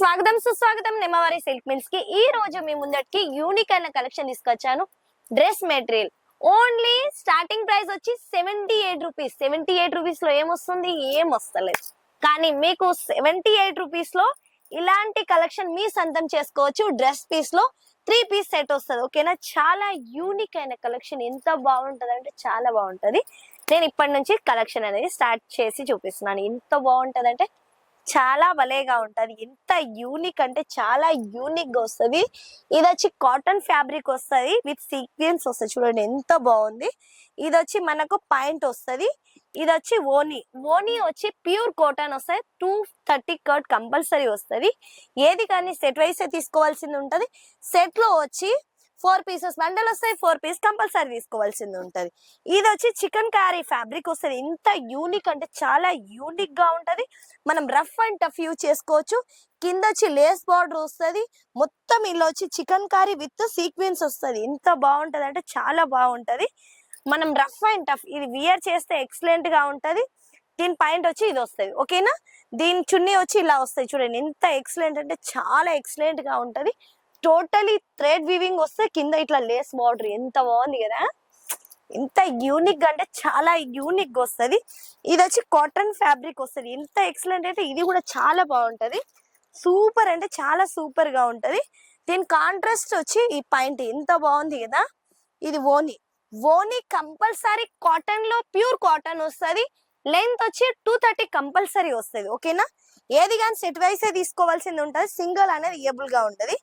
స్వాగతం సుస్వాగతం నిమ్మవారి silk mills కి. ఈ రోజు మీ ముందటికి యూనిక్ అయిన కలెక్షన్ తీసుకొచ్చాను. Dress material only starting price వచ్చి 78 రూపీస్. 78 రూపీస్ లో ఏమొస్తుంది? ఏం వస్తలేదు. కానీ మీకు 78 రూపీస్ లో ఇలాంటి కలెక్షన్ మీ సొంతం చేసుకోవచ్చు. డ్రెస్ పీస్ లో 3 పీస్ సెట్ వస్తుంది. ఓకేనా? చాలా యూనిక్ అయిన కలెక్షన్. ఎంత బాగుంటది అంటే చాలా బాగుంటది. నేను ఇప్పటి నుంచి కలెక్షన్ అనేది స్టార్ట్ చేసి చూపిస్తున్నాను. ఎంత బాగుంటది అంటే చాలా భలేగా ఉంటది. ఎంత యూనిక్ అంటే చాలా యూనిక్ గా వస్తుంది. ఇది వచ్చి కాటన్ ఫ్యాబ్రిక్ వస్తుంది విత్ సీక్వెన్స్ వస్తుంది. చూడండి ఎంత బాగుంది. ఇది వచ్చి మనకు పాయింట్ వస్తుంది. ఇది వచ్చి ఓనీ వచ్చి ప్యూర్ కాటన్ వస్తుంది. 230 కట్ కంపల్సరీ వస్తుంది. ఏది కానీ సెట్ వైస్ తీసుకోవాల్సింది ఉంటది. సెట్ లో వచ్చి 4 పీసెస్ బండల్ వస్తాయి. 4 పీస్ కంపల్సరీ తీసుకోవాల్సింది ఉంటది. ఇది వచ్చి చికెన్ కర్రీ ఫ్యాబ్రిక్ వస్తుంది. ఎంత యూనిక్ అంటే చాలా యూనిక్ గా ఉంటది. మనం రఫ్ అండ్ టఫ్ యూజ్ చేసుకోవచ్చు. కింద వచ్చి లేస్ బార్డర్ వస్తుంది. మొత్తం ఇలా వచ్చి చికెన్ కర్రీ విత్ సీక్వెన్స్ వస్తుంది. ఎంత బాగుంటది అంటే చాలా బాగుంటది. మనం రఫ్ అండ్ టఫ్ ఇది వియర్ చేస్తే ఎక్సలెంట్ గా ఉంటది. దీని పాయింట్ వచ్చి ఇది వస్తుంది. ఓకేనా? దీని చున్నీ వచ్చి ఇలా వస్తాయి. చూడండి ఎంత ఎక్సలెంట్ అంటే చాలా ఎక్సలెంట్ గా ఉంటది. టోటలీ థ్రెడ్ వీవింగ్ వస్తే కింద ఇట్లా లేస్ బార్డర్. ఎంత బాగుంది కదా! ఎంత యూనిక్ అంటే చాలా యూనిక్ గా వస్తుంది. ఇది వచ్చి కాటన్ ఫ్యాబ్రిక్ వస్తుంది. ఎంత ఎక్సలెంట్ అంటే ఇది కూడా చాలా బాగుంటది. సూపర్ అంటే చాలా సూపర్ గా ఉంటది. దీని కాంట్రాస్ట్ వచ్చి ఈ పాయింట్ ఎంత బాగుంది కదా! ఇది ఓనీ కంపల్సరీ కాటన్ లో ప్యూర్ కాటన్ వస్తుంది. లెంత్ వచ్చి 230 కంపల్సరీ వస్తుంది. ఓకేనా? ఏది కానీ సెట్ వైసే తీసుకోవాల్సింది ఉంటది. సింగిల్ అనేది ఏబుల్ గా ఉంటది.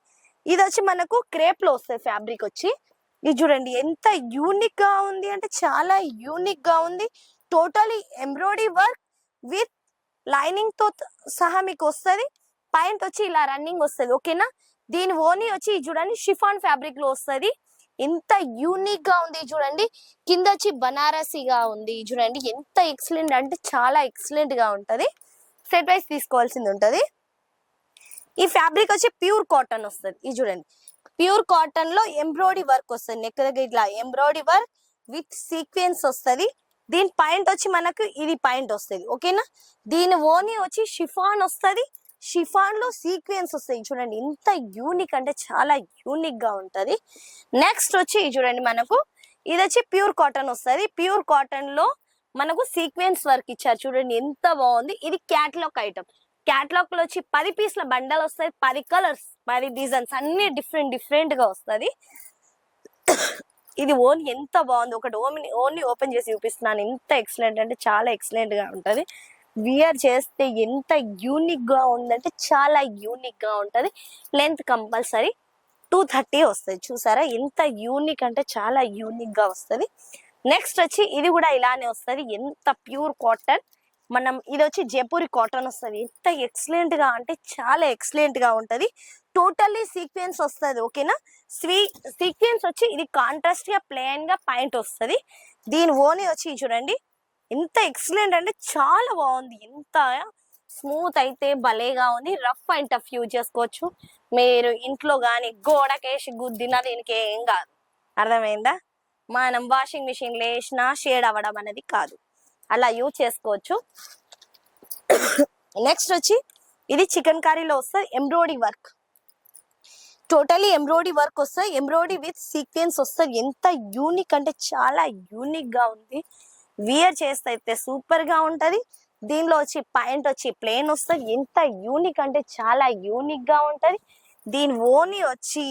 ఇది వచ్చి మనకు క్రేప్ లో వస్తుంది ఫ్యాబ్రిక్ వచ్చి. ఇది చూడండి ఎంత యూనిక్ గా ఉంది అంటే చాలా యూనిక్ గా ఉంది. Totally embroidery work with lining తో సహా మీకు వస్తుంది. పాయింట్ వచ్చి ఇలా రన్నింగ్ వస్తుంది. ఓకేనా? దీని ఓనీ వచ్చి చూడండి షిఫాన్ ఫ్యాబ్రిక్ లో వస్తుంది. ఎంత యూనిక్ గా ఉంది చూడండి. కింద వచ్చి బనారసీగా ఉంది. చూడండి ఎంత ఎక్సలెంట్ అంటే చాలా ఎక్సలెంట్ గా ఉంటది. సెట్ వైస్ తీసుకోవాల్సింది ఉంటది. ఈ ఫ్యాబ్రిక్ వచ్చి ప్యూర్ కాటన్ వస్తుంది. ఇది చూడండి ప్యూర్ కాటన్ లో ఎంబ్రాయిడరీ వర్క్ వస్తుంది. నెక్ దగ్గర ఇట్లా ఎంబ్రాయిడరీ వర్క్ విత్ సీక్వెన్స్ వస్తుంది. దీని పాయింట్ వచ్చి మనకు ఇది పాయింట్ వస్తుంది. ఓకేనా? దీని ఓనీ వచ్చి షిఫాన్ వస్తుంది. షిఫాన్ లో సీక్వెన్స్ వస్తాయి. చూడండి ఎంత యూనిక్ అంటే చాలా యూనిక్ గా ఉంటది. నెక్స్ట్ వచ్చి చూడండి మనకు ఇది వచ్చి ప్యూర్ కాటన్ వస్తుంది. ప్యూర్ కాటన్ లో మనకు సీక్వెన్స్ వర్క్ ఇచ్చారు. చూడండి ఎంత బాగుంది. ఇది క్యాటలాగ్ ఐటమ్. క్యాటలాగ్ లో వచ్చి 10 పీస్ల బండల్ వస్తాయి. 10 కలర్స్ 10 డిజైన్స్ అన్ని డిఫరెంట్ గా వస్తుంది. ఇది ఓన్ ఎంత బాగుంది. ఒకటి ఓన్లీ ఓపెన్ చేసి చూపిస్తున్నాను. ఎంత ఎక్సలెంట్ అంటే చాలా ఎక్సలెంట్ గా ఉంటది. వియర్ చేస్తే ఎంత యూనిక్ గా ఉందంటే చాలా యూనిక్ గా ఉంటది. లెంత్ కంపల్సరీ 230 వస్తుంది. చూసారా ఎంత యూనిక్ అంటే చాలా యూనిక్ గా వస్తుంది. నెక్స్ట్ వచ్చి ఇది కూడా ఇలానే వస్తుంది. ఎంత ప్యూర్ కాటన్. మనం ఇది వచ్చి జైపూరి కాటన్ వస్తుంది. ఎంత ఎక్సలెంట్ గా అంటే చాలా ఎక్సలెంట్ గా ఉంటది. టోటల్లీ సీక్వెన్స్ వస్తుంది. ఓకేనా? సీక్వెన్స్ వచ్చి ఇది కాంట్రాస్ట్ గా ప్లెయిన్ గా పాయింట్ వస్తుంది. దీని ఓనీ వచ్చి చూడండి ఎంత ఎక్సలెంట్ అంటే చాలా బాగుంది. ఎంత స్మూత్ అయితే భలేగా ఉంది. రఫ్ అండ్ టఫ్ యూజ్ చేసుకోవచ్చు. మీరు ఇంట్లో గాని గోడకేసి గుద్దినా దీనికి ఏం కాదు. అర్థమైందా? మనం వాషింగ్ మిషన్ లో వేసినా షేడ్ అవ్వడం అనేది కాదు. అలా యూజ్ చేసుకోవచ్చు. నెక్స్ట్ వచ్చి ఇది చికెన్ కర్రీలో వస్తుంది. Embroidery work totally embroidery work వస్తుంది. ఎంబ్రాయిడరీ విత్ సీక్వెన్స్ వస్తుంది. ఎంత యూనిక్ అంటే చాలా యూనిక్ గా ఉంది. వియర్ చేస్తే అయితే సూపర్ గా ఉంటది. దీనిలో వచ్చి పాయింట్ వచ్చి ప్లెయిన్ వస్తుంది. ఎంత యూనిక్ అంటే చాలా యూనిక్ గా ఉంటది. దీని ఓనీ వచ్చి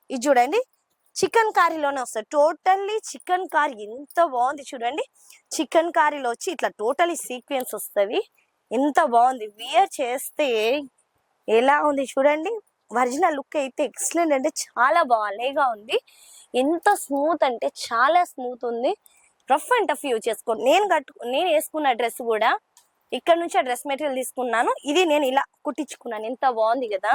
ఇది చూడండి చికెన్ కర్రీలోనే వస్తుంది. టోటల్లీ చికెన్ కర్రీ ఎంత బాగుంది చూడండి. చికెన్ కర్రీలో వచ్చి ఇట్లా టోటల్లీ సీక్వెన్స్ వస్తుంది. ఎంత బాగుంది. వియర్ చేస్తే ఎలా ఉంది చూడండి. ఒరిజినల్ లుక్ అయితే ఎక్సలెంట్ అంటే చాలా బాగాలేగా ఉంది. ఎంత స్మూత్ అంటే చాలా స్మూత్ ఉంది. రఫ్ అండ్ టఫ్ యూజ్ చేసుకోండి. నేను వేసుకున్న డ్రెస్ కూడా ఇక్కడ నుంచి ఆ డ్రెస్ మెటీరియల్ తీసుకున్నాను. ఇది నేను ఇలా కుట్టించుకున్నాను. ఎంత బాగుంది కదా!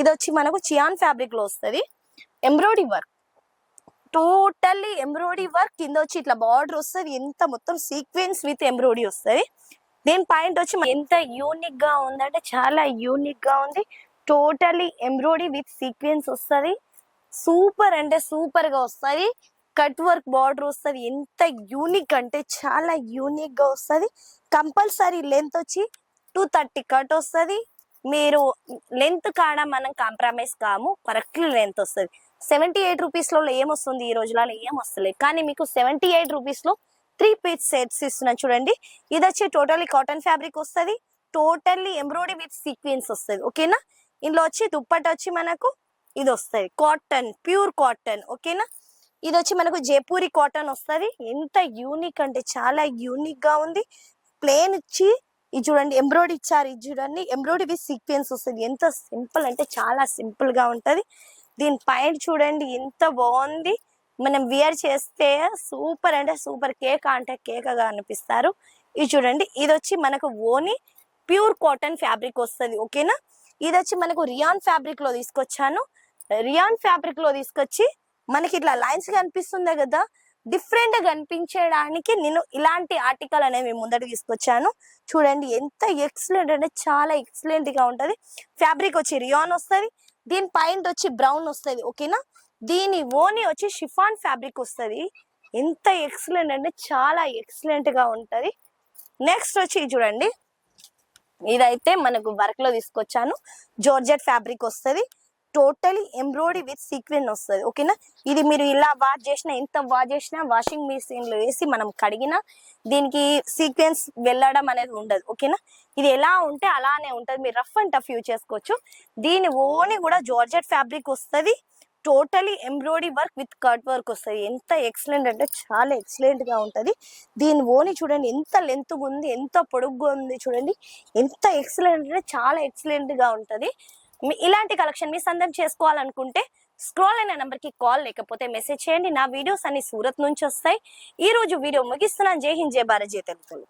ఇది వచ్చి మనకు చియాన్ ఫ్యాబ్రిక్ లో వస్తుంది. Embroidery work totally embroidery work. కింద వచ్చి ఇట్లా బార్డర్ వస్తుంది. ఎంత మొత్తం సీక్వెన్స్ విత్ ఎంబ్రాయిడరీ వస్తుంది. దీని పాయింట్ వచ్చి ఎంత యూనిక్ గా ఉందంటే చాలా యూనిక్ గా ఉంది. టోటల్లీ ఎంబ్రాయిడరీ విత్ సీక్వెన్స్ వస్తుంది. సూపర్ అంటే సూపర్ గా వస్తుంది. కట్ వర్క్ బార్డర్ వస్తుంది. ఎంత యూనిక్ అంటే చాలా యూనిక్ గా వస్తుంది. కంపల్సరీ లెంత్ వచ్చి 230 కట్ వస్తుంది. మీరు లెంత్ కాడ మనం కాంప్రమైజ్ కాము, కరెక్ట్ లెంత్ వస్తుంది. 78 రూపీస్లో ఏమొస్తుంది, ఈ రోజులలో ఏం వస్తలేదు. కానీ మీకు 78 రూపీస్లో 3 పీస్ సెట్స్ ఇస్తున్నా చూడండి. ఇది వచ్చి టోటల్లీ కాటన్ ఫ్యాబ్రిక్ వస్తుంది, టోటల్లీ ఎంబ్రాయిడరీ విత్ సీక్వెన్స్ వస్తుంది. ఓకేనా. ఇందులో వచ్చి దుప్పట వచ్చి మనకు ఇది వస్తుంది కాటన్, ప్యూర్ కాటన్. ఓకేనా. ఇది వచ్చి మనకు జైపూరి కాటన్ వస్తుంది. ఎంత యూనిక్ అంటే చాలా యూనిక్ గా ఉంది. ప్లేన్ ఇచ్చి ఇది చూడండి ఎంబ్రాయిడరీ ఇచ్చారు. ఇది చూడండి ఎంబ్రాయిడరీ విత్ సీక్వెన్స్ వస్తుంది. ఎంత సింపుల్ అంటే చాలా సింపుల్ గా ఉంటది. దీని పైన చూడండి ఎంత బాగుంది. మనం వియర్ చేస్తే సూపర్ అంటే సూపర్, కేక్ అంటే కేకగా అనిపిస్తారు. ఇది చూడండి ఇది వచ్చి మనకు ఓని ప్యూర్ కాటన్ ఫ్యాబ్రిక్ వస్తుంది. ఓకేనా. ఇది వచ్చి మనకు రియాన్ ఫ్యాబ్రిక్ లో తీసుకొచ్చాను. రియాన్ ఫ్యాబ్రిక్ లో తీసుకొచ్చి మనకి ఇట్లా లైన్స్ కనిపిస్తుందే కదా, డిఫరెంట్ గా కనిపించడానికి నేను ఇలాంటి ఆర్టికల్ అనేవి ముందట తీసుకొచ్చాను. చూడండి ఎంత ఎక్సలెంట్ అంటే చాలా ఎక్సలెంట్ గా ఉంటది. ఫ్యాబ్రిక్ వచ్చి రియాన్ వస్తుంది. దీని పైన వచ్చి బ్రౌన్ వస్తుంది. ఓకేనా. దీని ఓని వచ్చి షిఫాన్ ఫ్యాబ్రిక్ వస్తుంది. ఎంత ఎక్సలెంట్ అంటే చాలా ఎక్సలెంట్ గా ఉంటది. నెక్స్ట్ వచ్చి చూడండి ఇదైతే మనకు వర్క్ లో తీసుకొచ్చాను. జార్జెట్ ఫ్యాబ్రిక్ వస్తుంది, టోటలీ ఎంబ్రాయిడరీ విత్ సీక్వెన్ వస్తుంది. ఓకేనా. ఇది మీరు ఇలా వాష్ చేసినా, ఎంత వాష్ చేసినా వాషింగ్ మిషన్ లో వేసి మనం కడిగినా దీనికి సీక్వెన్స్ వెళ్ళడం అనేది ఉండదు. ఓకేనా. ఇది ఎలా ఉంటే అలానే ఉంటది, మీరు రఫ్ అండ్ టఫ్ యూజ్ చేసుకోవచ్చు. దీని ఓని కూడా జార్జెట్ ఫ్యాబ్రిక్ వస్తుంది, totally embroidery work with cut work వస్తుంది. ఎంత ఎక్సలెంట్ అంటే చాలా ఎక్సలెంట్ గా ఉంటది. దీని ఓని చూడండి ఎంత లెంత్ ఉంది, ఎంత పొడుగ్గా ఉంది చూడండి. ఎంత ఎక్సలెంట్ అంటే చాలా ఎక్సలెంట్ గా ఉంటది. ఇలాంటి కలెక్షన్ మీ సందం చేసుకోవాలనుకుంటే స్క్రోల్ అయిన నెంబర్ కి కాల్ లేకపోతే మెసేజ్ చేయండి. నా వీడియోస్ అన్ని సూరత్ నుంచి వస్తాయి. ఈ రోజు వీడియో ముగిస్తున్నాను. జై హింద్, జై భారత్, జై తెలుగు.